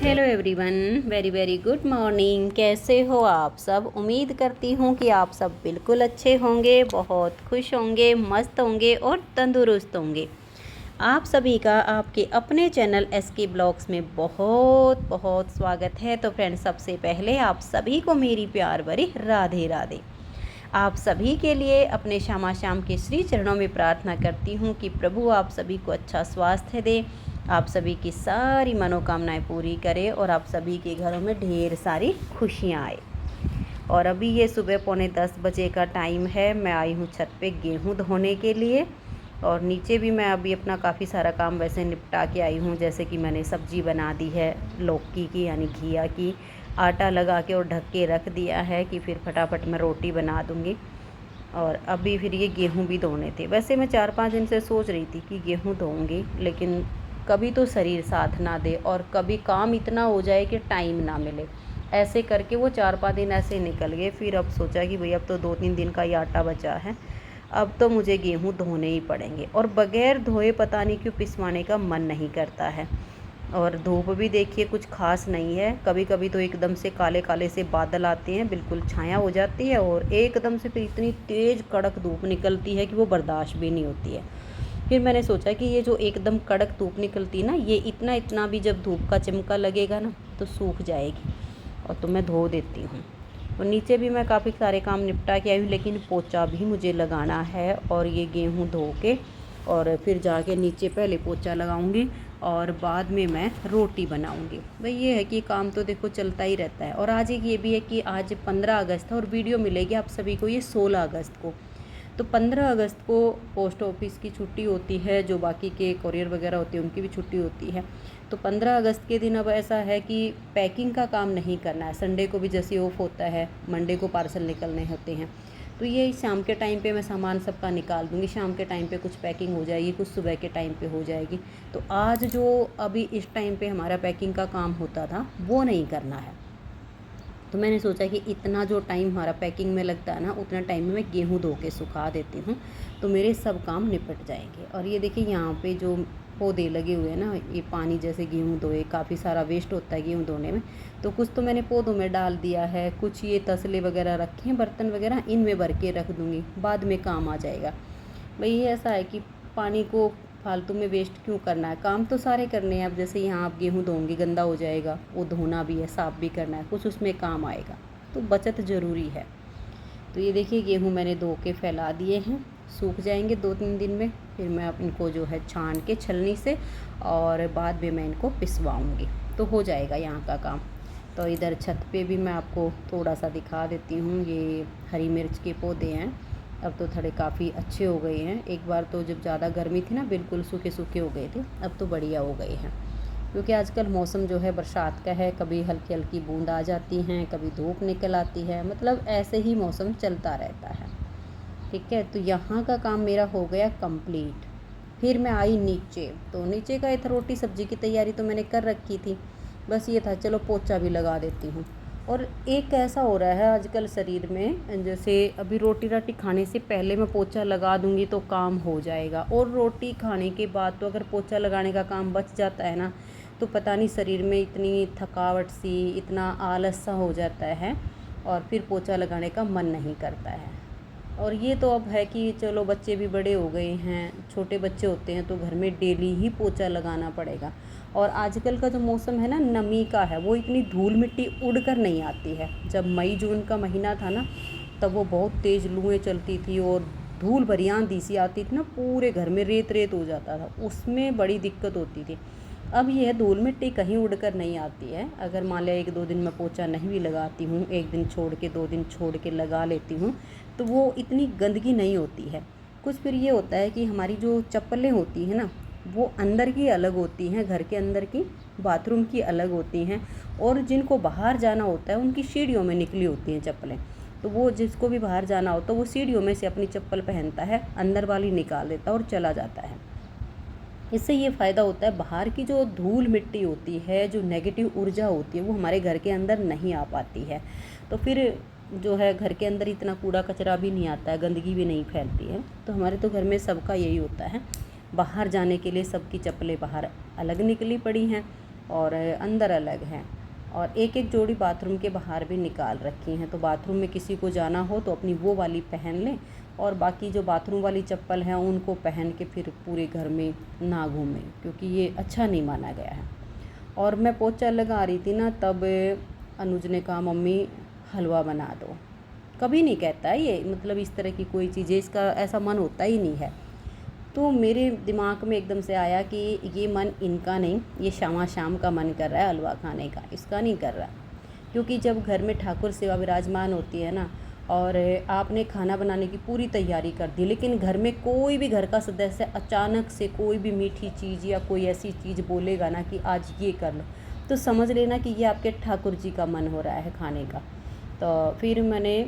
Hello everyone, very very good morning. कैसे हो आप सब? उम्मीद करती हूँ कि आप सब बिल्कुल अच्छे होंगे, बहुत खुश होंगे, मस्त होंगे और तंदुरुस्त होंगे। आप सभी का आपके अपने चैनल एसके ब्लॉग्स में बहुत बहुत स्वागत है। तो फ्रेंड्स, सबसे पहले आप सभी को मेरी प्यार भरी राधे राधे। आप सभी के लिए अपने श्यामा श्याम के श्री चरणों में प्रार्थना करती हूँ कि प्रभु आप सभी को अच्छा स्वास्थ्य दे, आप सभी की सारी मनोकामनाएं पूरी करे और आप सभी के घरों में ढेर सारी खुशियाँ आए। और अभी ये सुबह 9:45 बजे का टाइम है। मैं आई हूँ छत पे गेहूँ धोने के लिए और नीचे भी मैं अभी अपना काफ़ी सारा काम वैसे निपटा के आई हूँ। जैसे कि मैंने सब्ज़ी बना दी है लौकी की यानी घिया की, आटा लगा के और ढक के रख दिया है कि फिर फटाफट मैं रोटी बना दूँगी। और अभी फिर ये गेहूँ भी धोने थे। वैसे मैं 4-5 दिन से सोच रही थी कि गेहूँ धोऊँगी, लेकिन कभी तो शरीर साथ ना दे और कभी काम इतना हो जाए कि टाइम ना मिले। ऐसे करके वो 4-5 दिन ऐसे निकल गए। फिर अब सोचा कि भाई अब तो 2-3 दिन का ही आटा बचा है, अब तो मुझे गेहूँ धोने ही पड़ेंगे। और बग़ैर धोए पता नहीं क्यों पिसवाने का मन नहीं करता है। और धूप भी देखिए कुछ खास नहीं है। कभी कभी तो एकदम से काले काले से बादल आते हैं, बिल्कुल छाया हो जाती है और एकदम से फिर इतनी तेज़ कड़क धूप निकलती है कि वो बर्दाश्त भी नहीं होती है। फिर मैंने सोचा कि ये जो एकदम कड़क धूप निकलती है ना, ये इतना इतना भी जब धूप का चमका लगेगा ना तो सूख जाएगी और तो मैं धो देती हूँ। और नीचे भी मैं काफ़ी सारे काम निपटा के आई हूँ, लेकिन पोछा भी मुझे लगाना है। और ये गेहूँ धो के और फिर जाके नीचे पहले पोछा लगाऊंगी और बाद में मैं रोटी बनाऊंगी। भाई ये है कि काम तो देखो चलता ही रहता है। और आज एक ये भी है कि आज 15 अगस्त है और वीडियो मिलेगी आप सभी को ये 16 अगस्त को। तो 15 अगस्त को पोस्ट ऑफिस की छुट्टी होती है, जो बाकी के कोरियर वगैरह होते हैं उनकी भी छुट्टी होती है। तो 15 अगस्त के दिन अब ऐसा है कि पैकिंग का काम नहीं करना है। संडे को भी जैसे ऑफ होता है, मंडे को पार्सल निकलने होते हैं। तो ये शाम के टाइम पे मैं सामान सबका निकाल दूँगी। शाम के टाइम पे कुछ पैकिंग हो जाएगी, कुछ सुबह के टाइम पे हो जाएगी। तो आज जो अभी इस टाइम पे हमारा पैकिंग का काम होता था वो नहीं करना है। तो मैंने सोचा कि इतना जो टाइम हमारा पैकिंग में लगता है ना, उतना टाइम में मैं गेहूँ धो के सुखा देती हूँ, तो मेरे सब काम निपट जाएंगे। और ये देखिए यहाँ पे जो पौधे लगे हुए हैं ना, ये पानी जैसे गेहूँ धोए काफ़ी सारा वेस्ट होता है गेहूँ धोने में, तो कुछ तो मैंने पौधों में डाल दिया है, कुछ ये तसले वगैरह रखे हैं, बर्तन वगैरह इनमें भर के रख दूँगी, बाद में काम आ जाएगा। भाई ये ऐसा है कि पानी को फालतू में वेस्ट क्यों करना है, काम तो सारे करने हैं। अब जैसे यहाँ आप गेहूँ धोंगी, गंदा हो जाएगा, वो धोना भी है, साफ़ भी करना है, कुछ उसमें काम आएगा, तो बचत ज़रूरी है। तो ये देखिए गेहूँ मैंने धो के फैला दिए हैं, सूख जाएंगे 2-3 दिन में। फिर मैं इनको जो है छान के छलनी से और बाद में मैं इनको पिसवाऊँगी, तो हो जाएगा यहाँ का काम। तो इधर छत पे भी मैं आपको थोड़ा सा दिखा देती हूँ। ये हरी मिर्च के पौधे हैं, अब तो थोड़े काफ़ी अच्छे हो गए हैं। एक बार तो जब ज़्यादा गर्मी थी ना, बिल्कुल सूखे सूखे हो गए थे, अब तो बढ़िया हो गए हैं। क्योंकि आजकल मौसम जो है बरसात का है, कभी हल्की हल्की बूंद आ जाती हैं, कभी धूप निकल आती है, मतलब ऐसे ही मौसम चलता रहता है। ठीक है, तो यहाँ का काम मेरा हो गया कंप्लीट। फिर मैं आई नीचे, तो नीचे का इधर रोटी सब्जी की तैयारी तो मैंने कर रखी थी, बस ये था चलो पोछा भी लगा देती हूँ। और एक ऐसा हो रहा है आजकल शरीर में, जैसे अभी रोटी राटी खाने से पहले मैं पोछा लगा दूँगी तो काम हो जाएगा, और रोटी खाने के बाद तो अगर पोछा लगाने का काम बच जाता है ना, तो पता नहीं शरीर में इतनी थकावट सी, इतना आलस सा हो जाता है और फिर पोछा लगाने का मन नहीं करता है। और ये तो अब है कि चलो बच्चे भी बड़े हो गए हैं, छोटे बच्चे होते हैं तो घर में डेली ही पोछा लगाना पड़ेगा। और आजकल का जो मौसम है ना, नमी का है, वो इतनी धूल मिट्टी उड़कर नहीं आती है। जब मई जून का महीना था ना, तब वो बहुत तेज़ लुएँ चलती थी और धूल भरी आंधी सी आती थी ना, पूरे घर में रेत रेत हो जाता था, उसमें बड़ी दिक्कत होती थी। अब ये है धूल मिट्टी कहीं उड़कर नहीं आती है। अगर मान लिया 1-2 दिन मैं पोछा नहीं भी लगाती हूँ, 1 दिन छोड़ के 2 दिन छोड़ के लगा लेती हूँ, तो वो इतनी गंदगी नहीं होती है। कुछ फिर ये होता है कि हमारी जो चप्पलें होती हैं ना, वो अंदर की अलग होती हैं, घर के अंदर की, बाथरूम की अलग होती हैं, और जिनको बाहर जाना होता है उनकी सीढ़ियों में निकली होती हैं चप्पलें। तो वो जिसको भी बाहर जाना होता है वो सीढ़ियों में से अपनी चप्पल पहनता है, अंदर वाली निकाल देता है और चला जाता है। इससे ये फ़ायदा होता है, बाहर की जो धूल मिट्टी होती है, जो नेगेटिव ऊर्जा होती है, वो हमारे घर के अंदर नहीं आ पाती है। तो फिर जो है घर के अंदर इतना कूड़ा कचरा भी नहीं आता है, गंदगी भी नहीं फैलती है। तो हमारे तो घर में सबका यही होता है, बाहर जाने के लिए सबकी चप्पलें बाहर अलग निकली पड़ी हैं, और अंदर अलग हैं, और एक एक जोड़ी बाथरूम के बाहर भी निकाल रखी हैं। तो बाथरूम में किसी को जाना हो तो अपनी वो वाली पहन लें, और बाकी जो बाथरूम वाली चप्पल हैं उनको पहन के फिर पूरे घर में ना घूमें, क्योंकि ये अच्छा नहीं माना गया है। और मैं पोछा लगा रही थी ना, तब अनुज ने कहा मम्मी हलवा बना दो। कभी नहीं कहता है ये, मतलब इस तरह की कोई चीज़ें, इसका ऐसा मन होता ही नहीं है। तो मेरे दिमाग में एकदम से आया कि ये मन इनका नहीं, ये शाम का मन कर रहा है हलवा खाने का, इसका नहीं कर रहा। क्योंकि जब घर में ठाकुर सेवा विराजमान होती है ना, और आपने खाना बनाने की पूरी तैयारी कर दी, लेकिन घर में कोई भी घर का सदस्य अचानक से कोई भी मीठी चीज़ या कोई ऐसी चीज़ बोलेगा ना कि आज ये कर लो, तो समझ लेना कि ये आपके ठाकुर जी का मन हो रहा है खाने का। तो फिर मैंने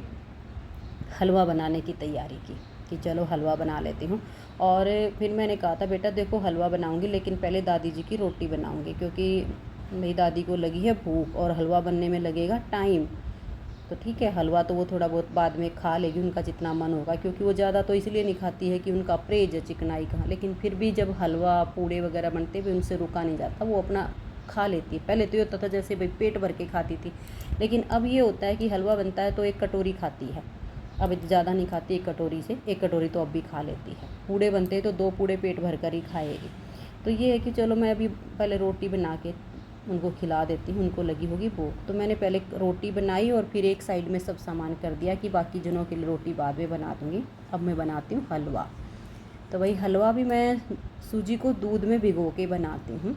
हलवा बनाने की तैयारी की कि चलो हलवा बना लेती हूँ। और फिर मैंने कहा था बेटा देखो हलवा बनाऊँगी, लेकिन पहले दादी जी की रोटी बनाऊँगी, क्योंकि मेरी दादी को लगी है भूख और हलवा बनने में लगेगा टाइम। तो ठीक है, हलवा तो वो थोड़ा बहुत बाद में खा लेगी, उनका जितना मन होगा, क्योंकि वो ज़्यादा तो इसलिए नहीं खाती है कि उनका परहेज है चिकनाई का, लेकिन फिर भी जब हलवा पूड़े वगैरह बनते हुए उनसे रुका नहीं जाता, वो अपना खा लेती है। पहले तो ये होता था जैसे भाई पेट भर के खाती थी, लेकिन अब ये होता है कि हलवा बनता है तो एक कटोरी खाती है, अब ज़्यादा नहीं खाती, एक कटोरी से, एक कटोरी तो अब भी खा लेती है। पूड़े बनते हैं तो 2 पूड़े पेट भर कर ही खाएगी। तो ये है कि चलो मैं अभी पहले रोटी बना के उनको खिला देती हूँ, उनको लगी होगी भूख। तो मैंने पहले रोटी बनाई और फिर एक साइड में सब सामान कर दिया कि बाकी जनों के लिए रोटी बाद में बना दूँगी। अब मैं बनाती हूँ हलवा। तो वही हलवा भी मैं सूजी को दूध में भिगो के बनाती हूँ,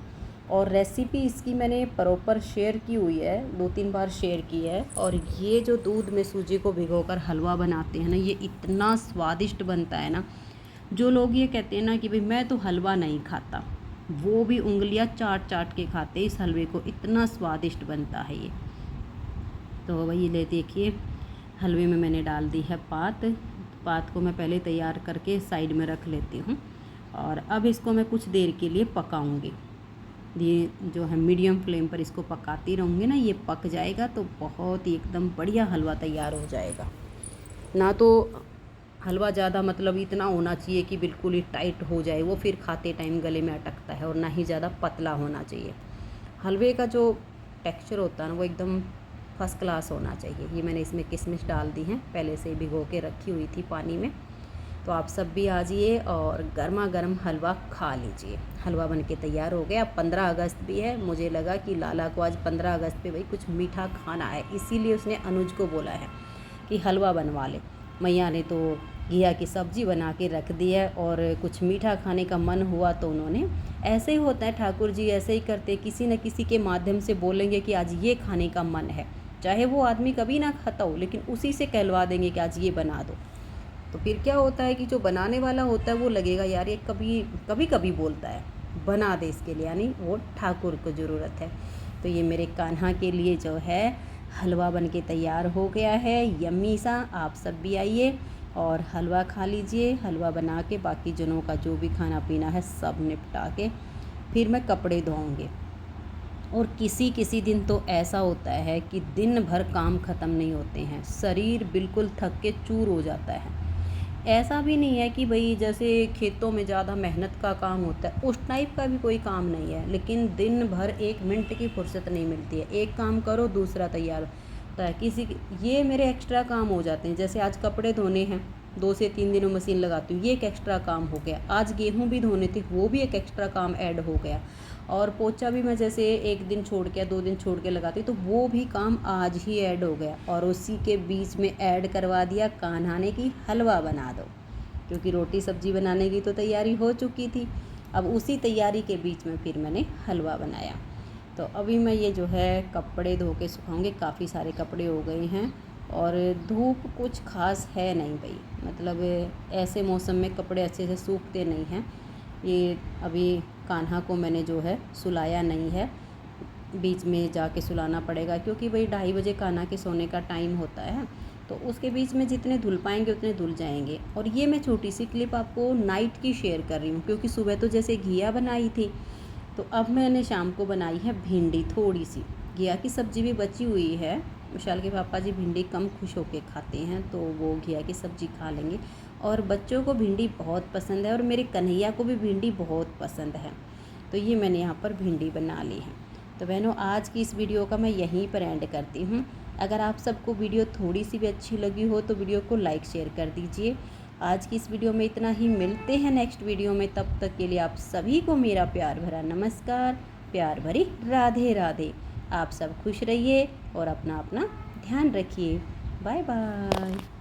और रेसिपी इसकी मैंने प्रॉपर शेयर की हुई है, 2-3 बार शेयर की है। और ये जो दूध में सूजी को भिगोकर हलवा बनाते हैं ना, ये इतना स्वादिष्ट बनता है ना। जो लोग ये कहते हैं ना कि भाई मैं तो हलवा नहीं खाता, वो भी उंगलियां चाट चाट के खाते इस हलवे को, इतना स्वादिष्ट बनता है ये। तो वही ले देखिए, हलवे में मैंने डाल दी है पात को मैं पहले तैयार करके साइड में रख लेती हूँ, और अब इसको मैं कुछ देर के लिए पकाऊंगी। ये जो है मीडियम फ्लेम पर इसको पकाती रहूँगी ना, ये पक जाएगा तो बहुत ही एकदम बढ़िया हलवा तैयार हो जाएगा। ना तो हलवा ज़्यादा मतलब इतना होना चाहिए कि बिल्कुल ही टाइट हो जाए, वो फिर खाते टाइम गले में अटकता है, और ना ही ज़्यादा पतला होना चाहिए। हलवे का जो टेक्सचर होता है ना, वो एकदम फर्स्ट क्लास होना चाहिए। ये मैंने इसमें किशमिश डाल दी हैं, पहले से भिगो के रखी हुई थी पानी में। तो आप सब भी आ जाइए और गर्मा गर्म हलवा खा लीजिए। हलवा बन के तैयार हो गया। 15 अगस्त भी है, मुझे लगा कि लाला को आज 15 अगस्त पे भाई कुछ मीठा खाना है, इसीलिए उसने अनुज को बोला है कि हलवा बनवा ले। मैया ने तो घिया की सब्ज़ी बना के रख दी है, और कुछ मीठा खाने का मन हुआ तो उन्होंने, ऐसे ही होता है ठाकुर जी ऐसे ही करते, किसी न किसी के माध्यम से बोलेंगे कि आज ये खाने का मन है, चाहे वो आदमी कभी ना खाता हो, लेकिन उसी से कहलवा देंगे कि आज ये बना दो। तो फिर क्या होता है कि जो बनाने वाला होता है वो लगेगा यार ये कभी कभी बोलता है, बना दे इसके लिए, यानी वो ठाकुर को ज़रूरत है। तो ये मेरे कान्हा के लिए जो है हलवा बन के तैयार हो गया है, यम्मी सा। आप सब भी आइए और हलवा खा लीजिए। हलवा बना के बाकी जनों का जो भी खाना पीना है सब निपटा के फिर मैं कपड़े धोऊंगी। और किसी किसी दिन तो ऐसा होता है कि दिन भर काम ख़त्म नहीं होते हैं, शरीर बिल्कुल थक के चूर हो जाता है। ऐसा भी नहीं है कि भाई जैसे खेतों में ज़्यादा मेहनत का काम होता है, उस टाइप का भी कोई काम नहीं है, लेकिन दिन भर 1 मिनट की फुर्सत नहीं मिलती है। एक काम करो दूसरा तैयार होता है, ये मेरे एक्स्ट्रा काम हो जाते हैं। जैसे आज कपड़े धोने हैं, 2 से 3 दिनों मशीन लगाती हूँ, ये एक एक्स्ट्रा काम हो गया। आज गेहूँ भी धोने थे, वो भी एक एक्स्ट्रा काम ऐड हो गया। और पोछा भी मैं जैसे 1 दिन छोड़ के 2 दिन छोड़ के लगाती, तो वो भी काम आज ही ऐड हो गया। और उसी के बीच में ऐड करवा दिया कान्हा ने कि हलवा बना दो, क्योंकि रोटी सब्जी बनाने की तो तैयारी हो चुकी थी। अब उसी तैयारी के बीच में फिर मैंने हलवा बनाया। तो अभी मैं ये जो है कपड़े धो के सुखाऊंगी, काफ़ी सारे कपड़े हो गए हैं, और धूप कुछ खास है नहीं भाई, मतलब ऐसे मौसम में कपड़े अच्छे से सूखते नहीं हैं। ये अभी कान्हा को मैंने जो है सुलाया नहीं है, बीच में जाके सुलाना पड़ेगा, क्योंकि भाई 2:30 बजे कान्हा के सोने का टाइम होता है। तो उसके बीच में जितने धुल पाएंगे उतने धुल जाएंगे। और ये मैं छोटी सी क्लिप आपको नाइट की शेयर कर रही हूँ, क्योंकि सुबह तो जैसे घिया बनाई थी, तो अब मैंने शाम को बनाई है भिंडी। थोड़ी सी घिया की सब्ज़ी भी बची हुई है। विशाल के पापा जी भिंडी कम खुश होके खाते हैं, तो वो घिया की सब्ज़ी खा लेंगे। और बच्चों को भिंडी बहुत पसंद है, और मेरे कन्हैया को भी भिंडी बहुत पसंद है। तो ये मैंने यहाँ पर भिंडी बना ली है। तो बहनों आज की इस वीडियो का मैं यहीं पर एंड करती हूँ। अगर आप सबको वीडियो थोड़ी सी भी अच्छी लगी हो तो वीडियो को लाइक शेयर कर दीजिए। आज की इस वीडियो में इतना ही, मिलते हैं नेक्स्ट वीडियो में। तब तक के लिए आप सभी को मेरा प्यार भरा नमस्कार, प्यार भरी राधे राधे। आप सब खुश रहिए और अपना अपना ध्यान रखिए। Bye bye.